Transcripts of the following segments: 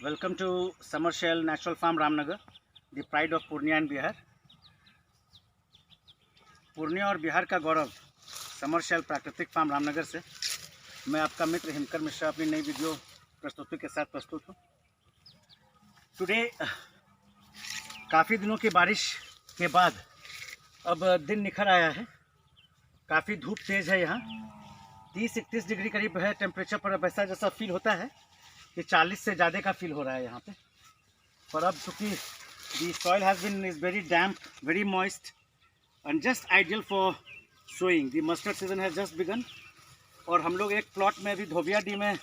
Welcome to Summer Shell Natural Farm Ramnagar, the pride of Purnia and Bihar. Purnia और बिहार का गौरव summer shell प्राकृतिक farm Ramnagar से मैं आपका मित्र हिमकर मिश्रा अपनी नई वीडियो प्रस्तुति के साथ प्रस्तुत हूँ। टुडे काफ़ी दिनों की बारिश के बाद अब दिन निखर आया है। काफ़ी धूप तेज़ है, यहाँ 30-31 डिग्री करीब है टेम्परेचर पर। अब ऐसा जैसा फील होता है कि 40 से ज़्यादा का फील हो रहा है यहाँ पे। पर अब चूँकि the soil has been is very damp, very moist and just ideal for sowing. The mustard season has just begun और हम लोग एक प्लॉट में अभी धोबिया डी में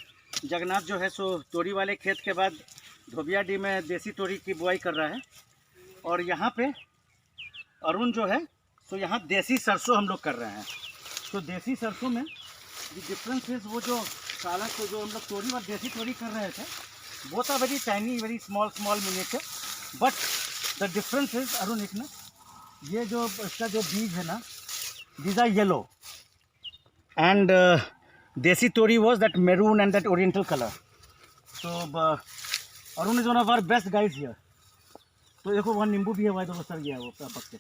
जगन्नाथ जो है सो तोरी वाले खेत के बाद धोबिया डी में देसी तोरी की बुआई कर रहा है। और यहाँ पे अरुण जो है तो यहाँ देसी सरसों हम लोग कर रहे हैं। तो देसी सरसों में डिफरेंस इज वो जो साला को जो हम लोग तोरी और देसी तोरी कर रहे थे both are very tiny, very small miniature, but the difference is Arun इसमें ये जो इसका जो बीज है ना, these are yellow and देसी तोरी was that maroon and that oriental color. So Arun is one of our best guys here. तो देखो वहाँ नींबू भी है, वहाँ तो सर गया वो पक के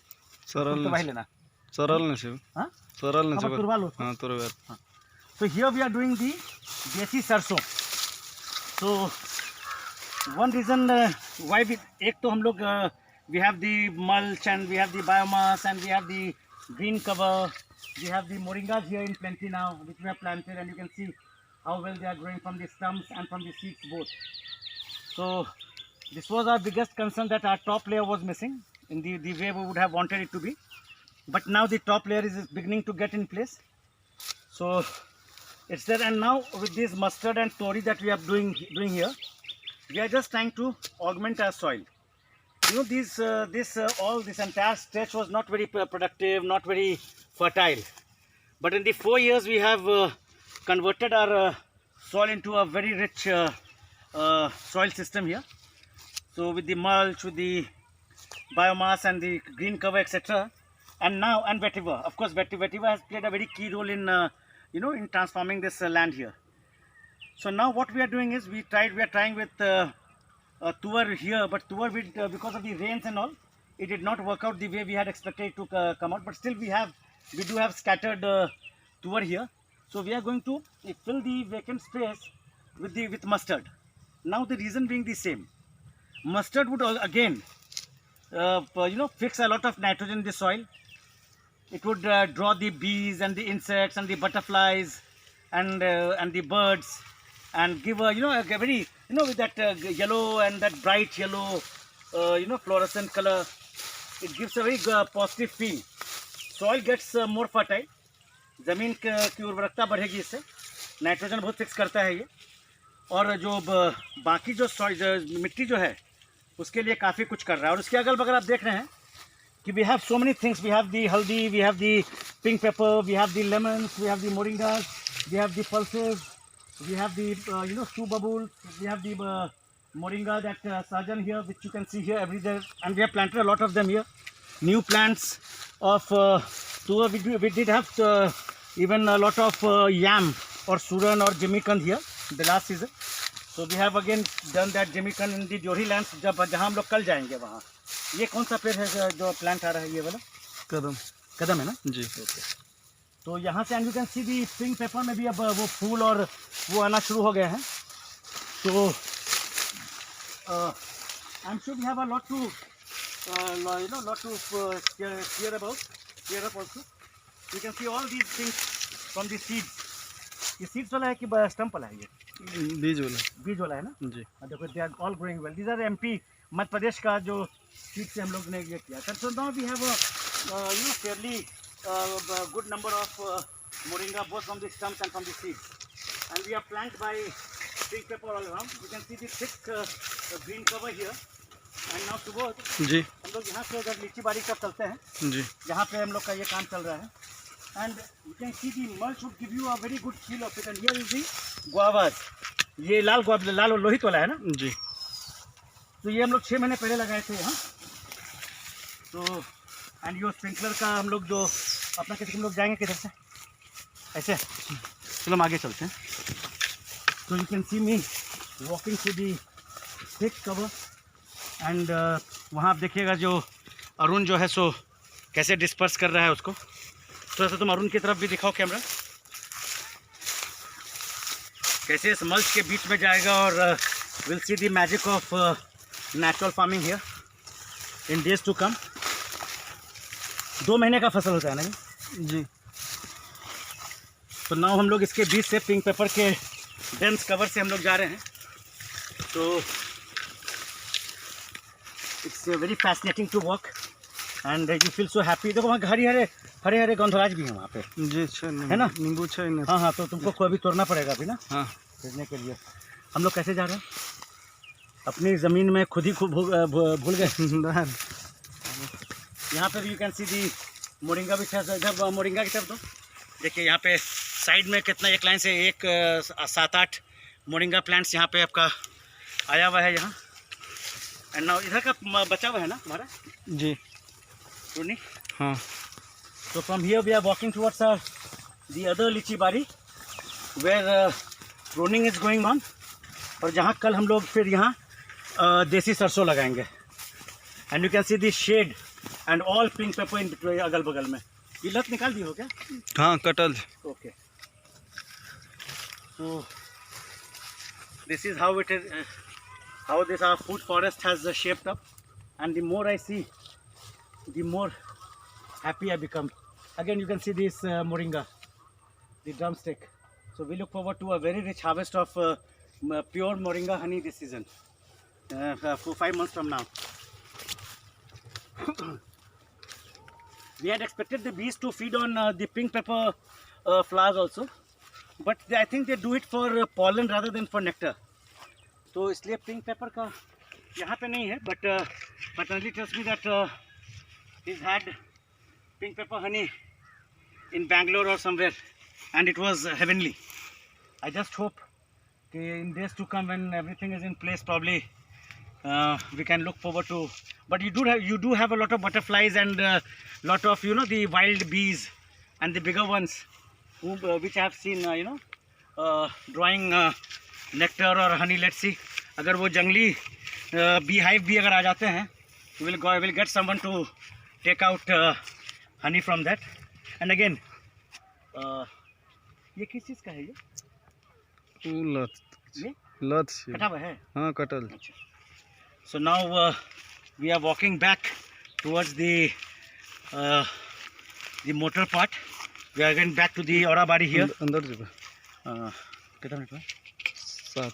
सरल तो भाई लेना सरल ने से हाँ सरल ने से तुरवा लो। हाँ तुरवा। हाँ तो here we are doing the देसी सरसों। So one reason why we एक तो हम लोग we have the mulch and we have the biomass and we have the green cover. We have the moringas here in plenty now, which we have planted, and you can see how well they are growing from the stumps and from the seeds both. So this was our biggest concern, that our top layer was missing in the way we would have wanted it to be. But now the top layer is beginning to get in place. So it's there, and now with this mustard and tori that we are doing here, we are just trying to augment our soil. You know, this entire stretch was not very productive, not very fertile. But in the 4 years, we have converted our soil into a very rich soil system here. So with the mulch, with the biomass and the green cover, etc. And now, and vetiver. Of course, vetiver has played a very key role in, in transforming this land here. So now what we are doing is we are trying with tuar here, but tuar because of the rains and all, it did not work out the way we had expected it to come out. But still we do have scattered tuar here. So we are going to fill the vacant space with mustard. Now the reason being the same. Mustard would again fix a lot of nitrogen in the soil. It would draw the bees and the insects and the butterflies and the birds, and give a very with that yellow and that bright yellow fluorescent color. It gives a very positive feel. Soil gets more fertile. ज़मीन की उर्वरकता बढ़ेगी इससे। Nitrogen बहुत fix करता है ये। और जो बाकी जो मिट्टी जो है उसके लिए काफ़ी कुछ कर रहा है। और उसके अगल बगल आप देख रहे हैं कि we have so many things. We have the haldi, we have the pink pepper, we have the lemons, we have the moringas, we have the pulses, we have the stew bubbles, we have the moringa that sajan here, which you can see here every day, and we have planted a lot of them here. New plants of we did have even a lot of yam or suran or jimikand here the last season. So we have again done that jimikand in the Johri lands जहाँ हम लोग कल जाएंगे वहाँ। ये कौन सा पेड़ है जो प्लांट आ रहा है ये वाला? कदम है ना जी। ओके। तो यहाँ से and you can see the pink paper में भी अब वो फूल और वो आना शुरू हो गए हैं। तो I am sure we have a lot to clear up also. You can see all these things from the seeds. ये सीड्स वाला है कि स्टम्प वाला है? ये बीज वाला है ना जी। देखो they are all growing well. These are MP Madhya Pradesh का जो सीड से हम लोग ने ये किया था। So now we have fairly good number of moringa both from the stumps and from the seeds, and we are flanked by pink pepper all around. You can see the thick green cover here. And now Subodh ji हम लोग यहाँ से अगर लीची बाड़ी का चलते हैं जी, जहाँ पे हम लोग का ये काम चल रहा है, and you can see the mulch would give you a very good feel of it. And here is the guavas. ये लाल लोहित वाला है ना जी। तो ये हम लोग 6 महीने पहले लगाए थे यहाँ। तो एंड यो स्प्रिंकलर का हम लोग जो अपना कैसे हम लोग जाएंगे किधर से ऐसे, चलो हम आगे चलते हैं। तो you can see me walking through the thick cover. And वहाँ आप देखिएगा जो अरुण जो है सो कैसे डिस्पर्स कर रहा है उसको. थोड़ा सा तुम अरुण की तरफ भी दिखाओ कैमरा, कैसे इस मल्च के बीच में जाएगा. और will see the magic of natural farming here in days to come. 2 महीने का फसल होता है ना जी. तो नाउ हम लोग इसके बीच से पिंक पेपर के डेंस कवर से हम लोग जा रहे हैं. तो it's very fascinating to walk and you feel so happy. देखो वहाँ हरे हरे गंधराज भी हैं वहाँ पे. जी अच्छा है ना, नींबू अच्छा है. हाँ हाँ. तो तुमको कोई भी तोड़ना पड़ेगा अभी ना. हाँ, खरीदने के लिए. हम लोग कैसे जा रहे हैं, अपनी ज़मीन में खुद ही भूल गए. यहाँ पे भी you can see the moringa भी था. जब मोरिंगा की तरफ तो देखिए यहाँ पे साइड में कितना एक लाइन से 7-8 मोरिंगा प्लांट्स यहाँ पे आपका आया हुआ है यहाँ. एंड नाउ इधर का बचा हुआ है ना हमारा जी. रोनी. हाँ. So from here we are walking towards the other लीची बारी where pruning is going on. और जहाँ कल हम लोग फिर यहाँ देसी सरसों लगाएंगे. And you can see the shade and all pink pepper in between अगल बगल में. ये लत निकाल दी हो क्या? हाँ कटल. Okay. So this is how it is, how this our food forest has shaped up. And the more I see, the more happy I become. Again you can see this moringa, the drumstick. So we look forward to a very rich harvest of pure moringa honey this season, for 5 months from now. We had expected the bees to feed on the pink pepper flowers also, but I think they do it for pollen rather than for nectar. तो इसलिए pink paper का यहाँ पे नहीं है, but Patanjali tells me that he's had pink pepper honey in Bangalore or somewhere, and it was heavenly. I just hope in days to come when everything is in place, probably we can look forward to. But you do have a lot of butterflies and lot of the wild bees and the bigger ones which I have seen drawing nectar or honey. Let's see, अगर वो जंगली beehive भी अगर आ जाते हैं, we'll get someone to take out honey from that. And again ये किस चीज़ का है ये? लत से. कटा हुआ है. हाँ कटल. So now we are walking back towards the motor part. We are going back to the Orabari here. अंदर जगह. कितना मिनट में? 7.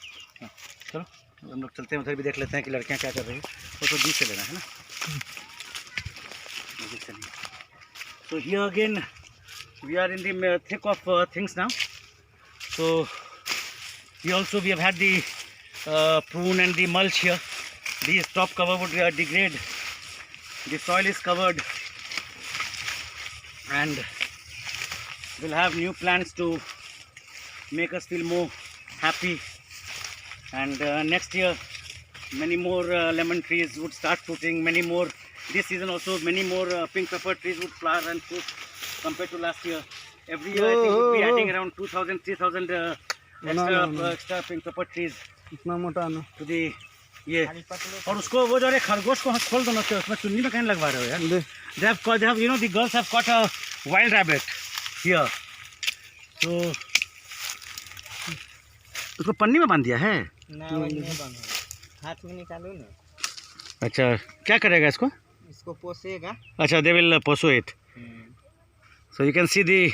चलो हम लोग चलते हैं, उधर भी देख लेते हैं कि लड़कियां क्या कर रही हैं. वो तो 20 से लेना है ना. So here again we are in the thick of things now. So here also we have had the prune and the mulch here. The top cover would degrade. The soil is covered, and we'll have new plants to make us feel more happy. And next year many more lemon trees would start fruiting. Many more this season also, many more pink pepper trees would flower and fruit compared to last year. Every year I think we'll be adding around 2,000-3,000 extra pink pepper trees इतना मोटा ना. to the ये. और उसको वो जो खरगोश को खोल दो ना, उसमें चुन्नी में कहने लगवा रहे हो यार. They have the girls have caught a wild rabbit here. So उसको पन्नी में बांध दिया है ना, नहीं बांधा, हाथ में निकालो ना. अच्छा, क्या करेगा इसको? इसको पोसेगा. अच्छा, they will pursue it. So you can see the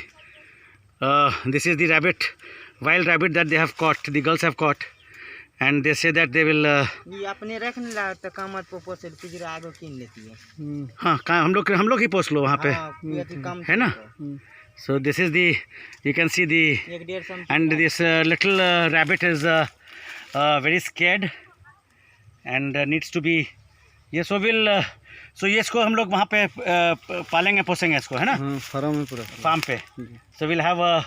this is the rabbit, wild rabbit that they have caught, the girls have caught, and they say that they will ये अपने रख नहीं रहा तो कामत पे पोसे पिंजरा आगे कीन लेती है. हाँ, हम लोग ही पोस लो वहाँ पे, है ना. So this is the, you can see the, and this little rabbit is very scared and needs to be, ये so will so ये इसको हम लोग वहाँ पे पालेंगे पोसेंगे इसको, है ना. फार्म में पूरा फार्म पे. So we'll have a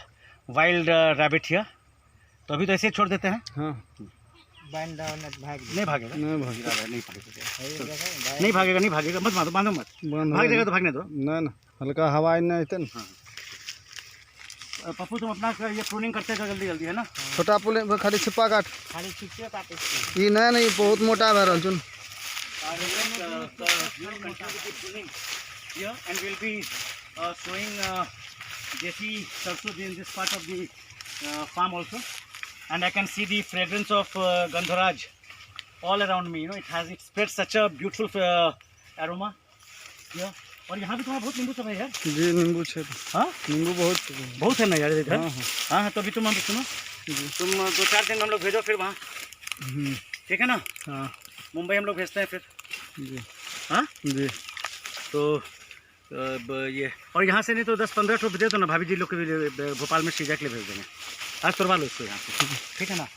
wild rabbit here. तो अभी तो ऐसे ही छोड़ देते हैं. हाँ. नहीं भागेगा, नहीं भागेगा, मत मारो, बांधो मत. भाग जाएगा तो भागने दो ना. हल्का हवा नहीं आते ना. पप्पू तुम अपना ये प्रूनिंग करते जाओ जल्दी है ना. छोटा पुल खाली छिप्पा काट खाली छिपके काटे इसके। ये नहीं नहीं बहुत मोटा बह रहा चुन And we'll continue to keep pulling here, and we'll be sowing desi sarso in this part of the farm also. And I can see the fragrance of Gandharaj all around me. You know, it spreads such a beautiful aroma here. और यहाँ भी तुम्हारा बहुत नींबू सब है यार। जी नींबू छे हाँ नींबू बहुत बहुत है ना यार इधर। हाँ हाँ हाँ तो अभी तुम सुनो, तुम 2-4 दिन में हम लोग भेजो फिर वहाँ, ठीक है ना। हाँ मुंबई हम लोग भेजते हैं फिर। जी हाँ जी तो ये और यहाँ से नहीं तो 10-15 ठो दे दो ना भाभी जी लोग के भी भोपाल में सीजा के लिए भेज देंगे। आज करवा लो इसको यहाँ से, ठीक है ना।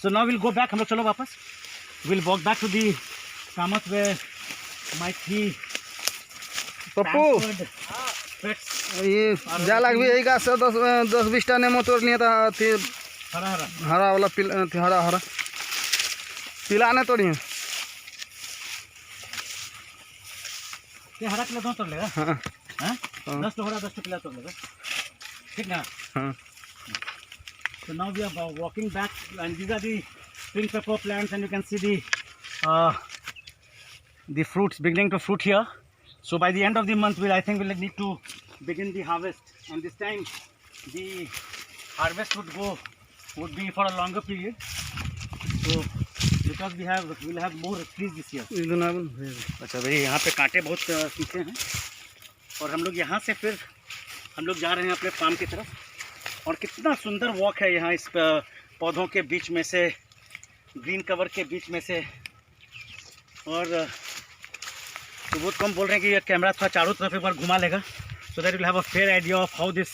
So now will go back, हम लोग चलो वापस, will walk back to the कामत वे माय थी पप्पू ये जाला भी यही गाछ से 10-20 टा नेमो तोड़ लिए था अथी हरा हरा हरा वाला हरा हरा पीला नहीं तोड़िए। ये हरा किलो दो तोड़ लेगा। हाँ हाँ हाँ 10 तो हरा 10 तो किलो तोड़ लेगा, ठीक ना। हाँ So now we are walking back, and these are the spring pepper plants, and you can see the fruits beginning to fruit here. So by the end of the month, I think we'll need to begin the harvest, and this time the harvest would be for a longer period. So because we'll have more trees this year. अच्छा भाई यहाँ पे कांटे बहुत तीखे हैं, और हम लोग यहाँ से फिर हम लोग जा रहे हैं अपने फार्म की तरफ। और कितना सुंदर वॉक है यहाँ इस पौधों के बीच में से, ग्रीन कवर के बीच में से। और तो बहुत कम बोल रहे हैं कि ये कैमरा थोड़ा चारों तरफ एक बार घुमा लेगा, so that will have a fair idea of how this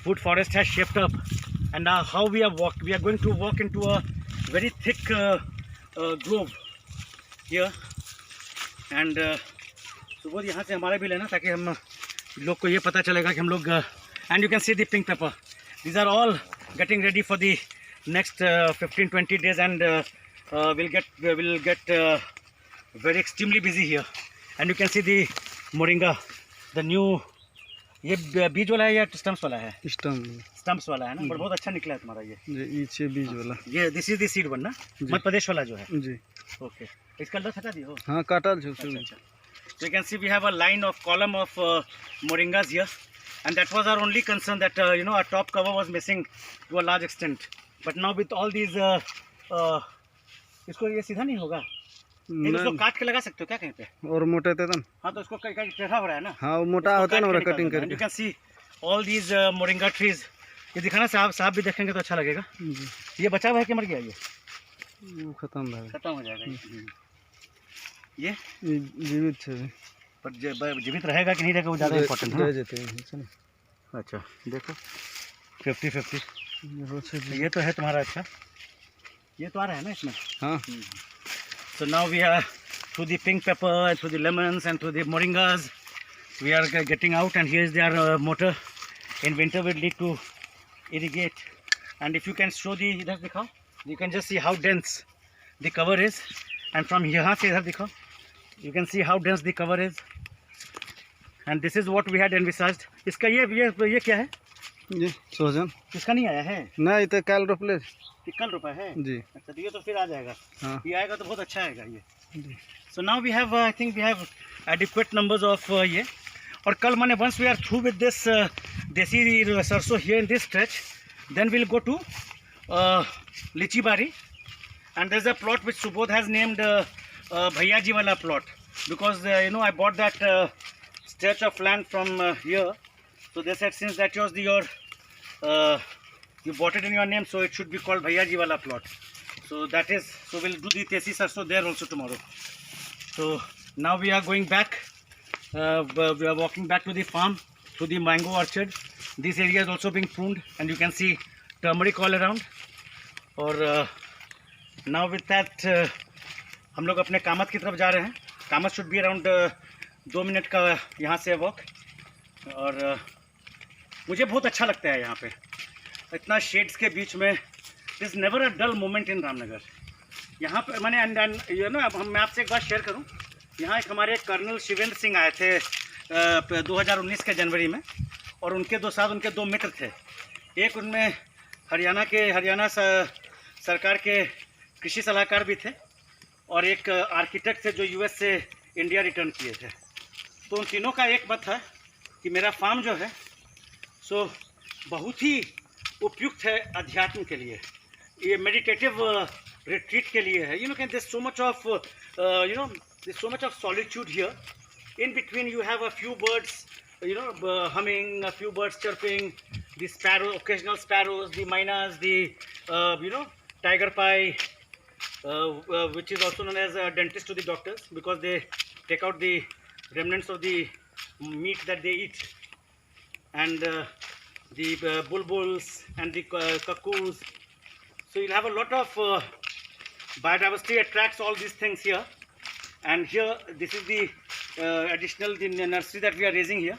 food forest has shaped up and how we are going to walk into a very thick grove here. And सुबह यहाँ से हमारा भी लेना, ताकि हम लोग को ये पता चलेगा कि हम लोग and you can see the pink paper, these are all getting ready for the next 15-20 days, and we'll get very extremely busy here. And you can see the moringa, the new, ये बीज वाला है या stumps वाला है? Stumps वाला है ना, बहुत अच्छा निकला है तुम्हारा ये बीज वाला। ये this is the seed one ना, मध्य प्रदेश वाला जो है जी। ओके, इसका अंदर हटा दियो। हाँ काटल जो। So you can see we have a line of column of moringas here, and that was our only concern, that you know, our top cover was missing to a large extent. But now with all these इसको ये सीधा नहीं होगा, इसको काट के लगा सकते हो क्या कहीं पे? और मोटे थे तुम? हाँ तो इसको कहीं टेढ़ा हो रहा है ना। हाँ वो मोटा होता है ना, कटिंग करके। You can see all these moringa trees. ये दिखाना साहब भी देखेंगे तो अच्छा लगेगा। ये बचा हुआ है कि मर गया? ये खत्म हो जाएगा। ये जीवित है, पर जीवित रहेगा कि नहीं रहेगा वो ज़्यादा इम्पोर्टेंट है। अच्छा देखो 50-50 ये तो है तुम्हारा। अच्छा ये तो आ रहा है ना इसमें। हाँ So now we are through the pink pepper and through the lemons and through the moringas, we are getting out, and here is their motor. In winter we need to irrigate, and if you can show the इधर दिखाओ, you can just see how dense the cover is, and from यहाँ से इधर दिखाओ, you can see how dense the cover is, and this is what we had envisaged. इसका ये क्या है? ये सोजन इसका नहीं आया है? नहीं तो कल रोपले, कल रोपा है जी। अच्छा तो ये तो फिर आ जाएगा। हाँ ये आएगा तो बहुत अच्छा आएगा ये। So now we have I think we have adequate numbers of ये, और कल मैंने once we are through with this desi sarso here in this stretch, then we'll go to Lichi Bari, and there's a plot which Subodh has named Bhaiya Ji wala plot, because you know, I bought that stretch of land from here, so they said since that was your you bought it in your name, so it should be called Bhaiya Ji wala plot. So that is, so we'll do the desi sarso there also tomorrow. So now we are going back, we are walking back to the farm through the mango orchard. This area is also being pruned, and you can see turmeric all around. और now with that हम लोग अपने कामत की तरफ जा रहे हैं। Kamat should be around 2 minute का यहाँ से वॉक, और मुझे बहुत अच्छा लगता है यहाँ पे इतना शेड्स के बीच में। This never a dull moment in Ramnagar. यहाँ पे मैंने यू नो, मैं आपसे एक बात शेयर करूँ, यहाँ एक हमारे कर्नल शिवेंद्र सिंह आए थे 2019 के जनवरी में, और उनके दो मित्र थे। एक उनमें हरियाणा सरकार के कृषि सलाहकार भी थे और एक आर्किटेक्ट थे जो यूएस से इंडिया रिटर्न किए थे। तो उन तीनों का एक मत है कि मेरा फार्म जो है सो बहुत ही उपयुक्त है अध्यात्म के लिए, ये मेडिटेटिव रिट्रीट के लिए है। Can this so much of there's so much of solitude here. In between you have a few birds humming, a few birds chirping, the occasional sparrows, the mynas, the tiger pie, which is also known as a dentist to the doctors, because they take out the remnants of the meat that they eat, and the bulbuls and the cuckoos. So you'll have a lot of biodiversity attracts all these things here. And here, this is the additional nursery that we are raising here,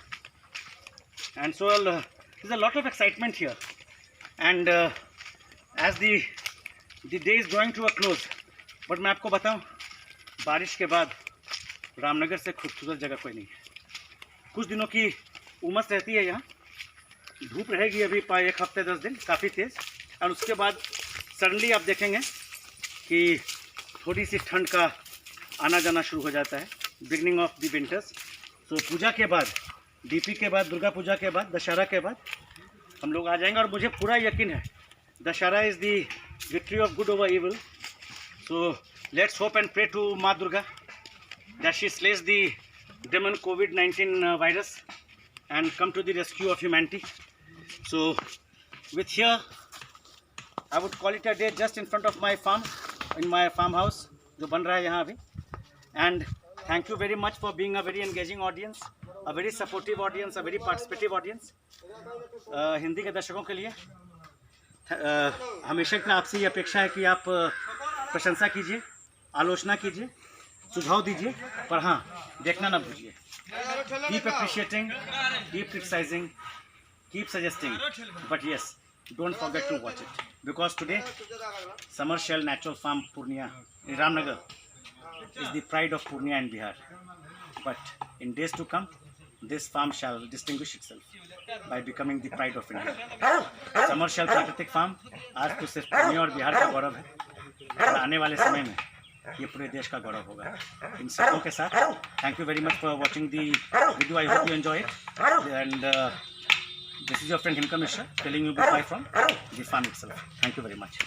and so there's a lot of excitement here. And as the day is drawing to a close, but मैं आपको बताऊं, बारिश के बाद रामनगर से खूबसूरत जगह कोई नहीं है। कुछ दिनों की उमस रहती है यहाँ, धूप रहेगी अभी 1 हफ्ते 10 दिन काफ़ी तेज़, और उसके बाद सडनली आप देखेंगे कि थोड़ी सी ठंड का आना जाना शुरू हो जाता है, बिगनिंग ऑफ द विंटर्स। तो पूजा के बाद, डीपी के बाद, दुर्गा पूजा के बाद, दशहरा के बाद हम लोग आ जाएंगे, और मुझे पूरा यकीन है Dussehra is the victory of good over evil. So let's hope and pray to Maa Durga that she slays the demon COVID-19 virus and come to the rescue of humanity. So with here I would call it a day just in front of my farm, in my farmhouse जो बन रहा है यहाँ अभी. And thank you very much for being a very engaging audience, a very supportive audience, a very participative audience. Hindi के दर्शकों के लिए हमेशा की आपसे ये अपेक्षा है कि आप प्रशंसा कीजिए, आलोचना कीजिए, सुझाव दीजिए, पर हाँ देखना ना भूलिए. Keep appreciating, keep criticizing, keep suggesting, but yes, don't forget to watch it, because today Summer Shell Natural Farm Purnia in Ramnagar is the pride of Purnia and Bihar. But in days to come, this farm shall distinguish itself by becoming the pride of India. Summer Shell प्राकृतिक farm आज तो सिर्फ पूर्णिया और बिहार का गौरव है, और आने वाले समय में ये पूरे देश का गौरव होगा. इन सबों के साथ thank you very much for watching the video. I hope you enjoy it, and this is your friend Himka Mishra telling you goodbye from the farm itself. Thank you very much.